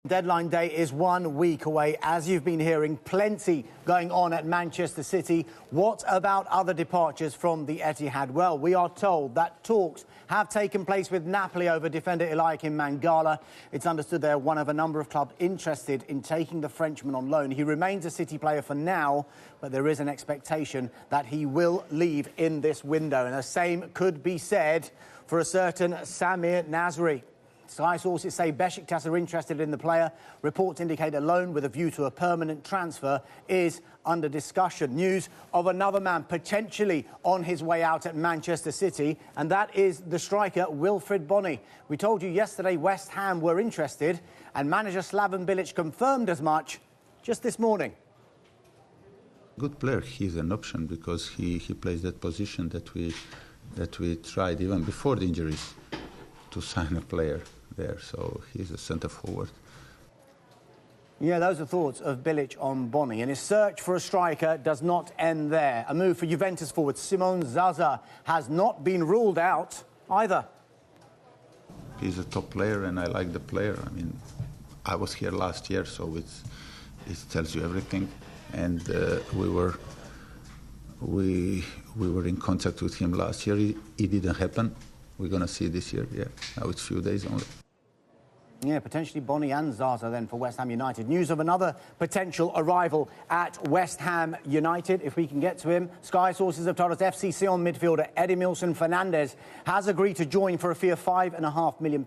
Deadline day is 1 week away. As you've been hearing, plenty going on at Manchester City. What about other departures from the Etihad? Well, we are told that talks have taken place with Napoli over defender Eliakim Mangala. It's understood they're one of a number of clubs interested in taking the Frenchman on loan. He remains a City player for now, but there is an expectation that he will leave in this window. And the same could be said for a certain Samir Nasri. Sky sources say Besiktas are interested in the player. Reports indicate a loan with a view to a permanent transfer is under discussion. News of another man potentially on his way out at Manchester City, and that is the striker Wilfried Bony. We told you yesterday West Ham were interested, and manager Slaven Bilic confirmed as much just this morning. Good player. He's an option because he plays that position that we tried even before the injuries to sign a player there, so he's a centre forward. Yeah, those are thoughts of Bilic on Bony, and his search for a striker does not end there. A move for Juventus forward Simone Zaza has not been ruled out either. He's a top player and I like the player. I mean, I was here last year, so it tells you everything, and we were in contact with him last year. It didn't happen. We're going to see this year, yeah. Now it's a few days only. Yeah, potentially Bony and Zaza then for West Ham United. News of another potential arrival at West Ham United, if we can get to him. Sky sources have told us FC Sion midfielder Edimilson Fernandez has agreed to join for a fee of £5.5 million.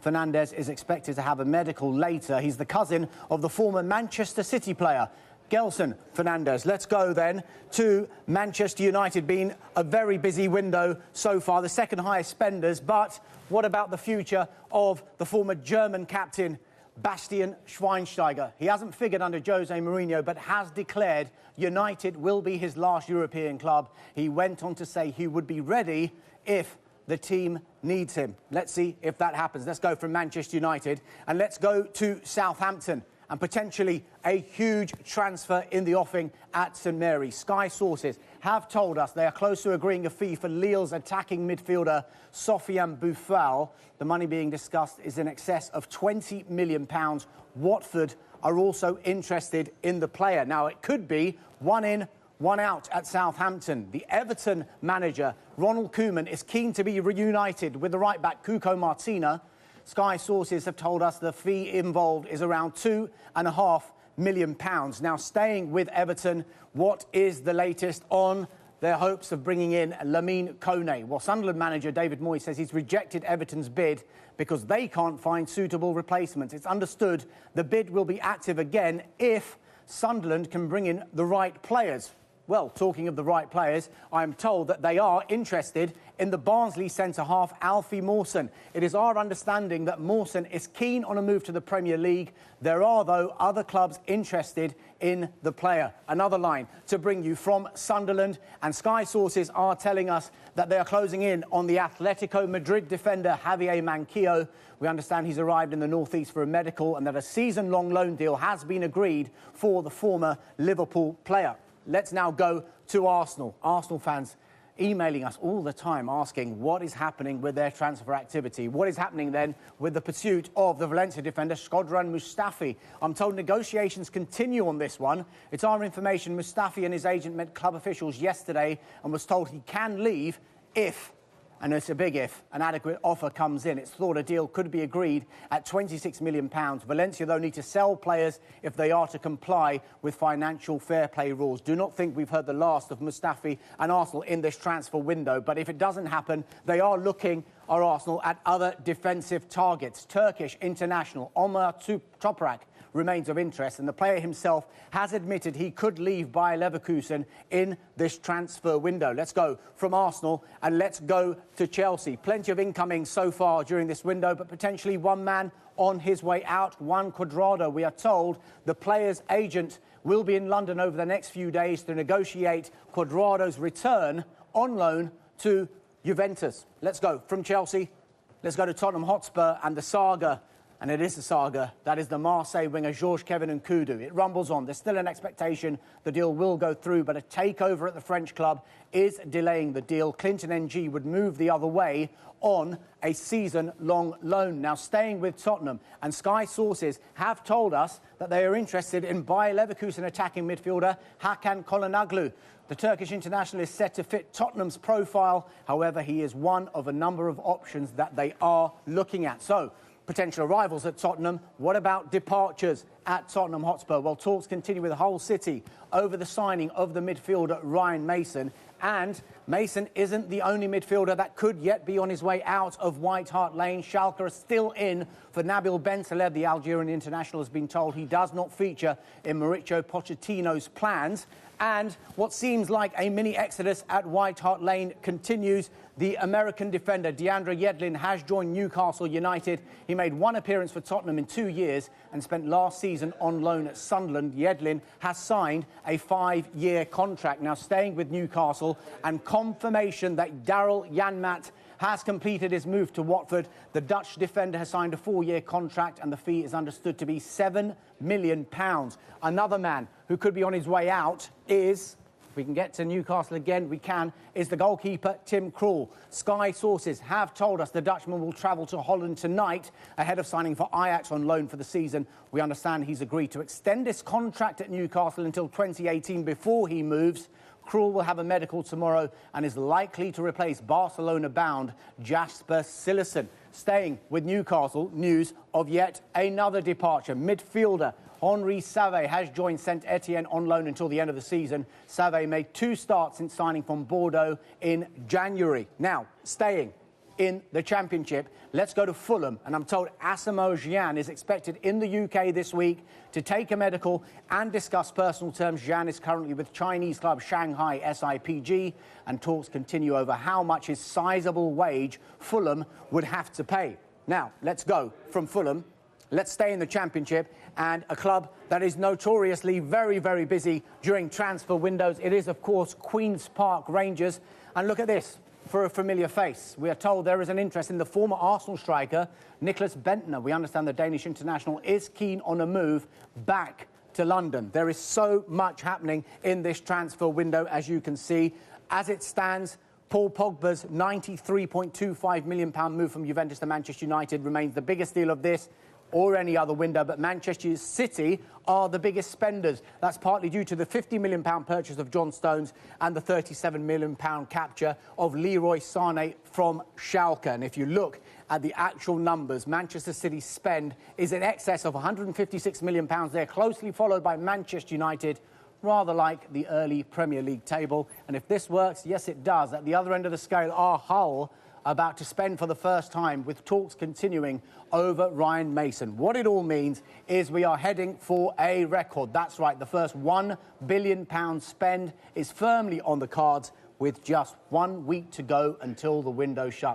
Fernandez is expected to have a medical later. He's the cousin of the former Manchester City player Gelson Fernandez. Let's go then to Manchester United. Been a very busy window so far, the second highest spenders. But what about the future of the former German captain Bastian Schweinsteiger? He hasn't figured under Jose Mourinho, but has declared United will be his last European club. He went on to say he would be ready if the team needs him. Let's see if that happens. Let's go from Manchester United and let's go to Southampton. And potentially a huge transfer in the offing at St Mary's. Sky sources have told us they are close to agreeing a fee for Lille's attacking midfielder Sofiane Boufal. The money being discussed is in excess of £20 million. Watford are also interested in the player. Now, it could be one in, one out at Southampton. The Everton manager, Ronald Koeman, is keen to be reunited with the right-back Cuco Martina. Sky sources have told us the fee involved is around £2.5 million. Now, staying with Everton, what is the latest on their hopes of bringing in Lamine Kone? Well, Sunderland manager David Moyes says he's rejected Everton's bid because they can't find suitable replacements. It's understood the bid will be active again if Sunderland can bring in the right players. Well, talking of the right players, I'm told that they are interested in the Barnsley centre-half Alfie Mawson. It is our understanding that Mawson is keen on a move to the Premier League. There are, though, other clubs interested in the player. Another line to bring you from Sunderland, and Sky sources are telling us that they are closing in on the Atletico Madrid defender Javier Manquillo. We understand he's arrived in the northeast for a medical and that a season-long loan deal has been agreed for the former Liverpool player. Let's now go to Arsenal. Arsenal fans emailing us all the time asking what is happening with their transfer activity. What is happening then with the pursuit of the Valencia defender Shkodran Mustafi? I'm told negotiations continue on this one. It's our information Mustafi and his agent met club officials yesterday and was told he can leave if, and it's a big if, an adequate offer comes in. It's thought a deal could be agreed at £26 million. Valencia, though, need to sell players if they are to comply with financial fair play rules. Do not think we've heard the last of Mustafi and Arsenal in this transfer window. But if it doesn't happen, they are looking, our Arsenal, at other defensive targets. Turkish international Omar Toprak remains of interest, and the player himself has admitted he could leave Bayer Leverkusen in this transfer window. Let's go from Arsenal and let's go to Chelsea. Plenty of incoming so far during this window, but potentially one man on his way out, Juan Cuadrado. We are told the player's agent will be in London over the next few days to negotiate Cuadrado's return on loan to Juventus. Let's go from Chelsea. Let's go to Tottenham Hotspur and the saga And it is a saga. That is the Marseille winger, Georges-Kevin Nkoudou. It rumbles on. There's still an expectation the deal will go through, but a takeover at the French club is delaying the deal. Clinton NG would move the other way on a season-long loan. Now, staying with Tottenham, and Sky sources have told us that they are interested in Bayer Leverkusen attacking midfielder Hakan Çalhanoğlu. The Turkish international is set to fit Tottenham's profile. However, he is one of a number of options that they are looking at. So, potential arrivals at Tottenham. What about departures at Tottenham Hotspur? Well, talks continue with Hull City over the signing of the midfielder Ryan Mason. And Mason isn't the only midfielder that could yet be on his way out of White Hart Lane. Schalke are still in for Nabil Bentaleb. The Algerian international has been told he does not feature in Mauricio Pochettino's plans. And what seems like a mini exodus at White Hart Lane continues. The American defender Deandre Yedlin has joined Newcastle United. He made one appearance for Tottenham in 2 years and spent last season on loan at Sunderland. Yedlin has signed a 5-year contract, now staying with Newcastle, and confirmation that Daryl Janmaat has completed his move to Watford. The Dutch defender has signed a 4-year contract and the fee is understood to be £7 million. Another man who could be on his way out is, if we can get to Newcastle again, we can, is the goalkeeper Tim Krul. Sky sources have told us the Dutchman will travel to Holland tonight ahead of signing for Ajax on loan for the season. We understand he's agreed to extend his contract at Newcastle until 2018 before he moves. Krul will have a medical tomorrow and is likely to replace Barcelona-bound Jasper Cillessen. Staying with Newcastle, news of yet another departure. Midfielder Henri Saivet has joined Saint-Etienne on loan until the end of the season. Saivet made 2 starts since signing from Bordeaux in January. Now, staying in the Championship, let's go to Fulham. And I'm told Asamoah Gyan is expected in the UK this week to take a medical and discuss personal terms. Gyan is currently with Chinese club Shanghai SIPG, and talks continue over how much his sizable wage Fulham would have to pay. Now, let's go from Fulham. Let's stay in the Championship, and a club that is notoriously very, very busy during transfer windows. It is, of course, Queen's Park Rangers. And look at this. For a familiar face, we are told there is an interest in the former Arsenal striker, Nicklas Bendtner. We understand the Danish international is keen on a move back to London. There is so much happening in this transfer window, as you can see. As it stands, Paul Pogba's £93.25 million move from Juventus to Manchester United remains the biggest deal of this or any other window, but Manchester City are the biggest spenders. That's partly due to the £50 million purchase of John Stones and the £37 million capture of Leroy Sané from Schalke. And if you look at the actual numbers, Manchester City's spend is in excess of £156 million. They're closely followed by Manchester United, rather like the early Premier League table. And if this works, yes, it does. At the other end of the scale are Hull, about to spend for the first time, with talks continuing over Ryan Mason. What it all means is we are heading for a record. That's right, the first £1 billion spend is firmly on the cards with just 1 week to go until the window shuts.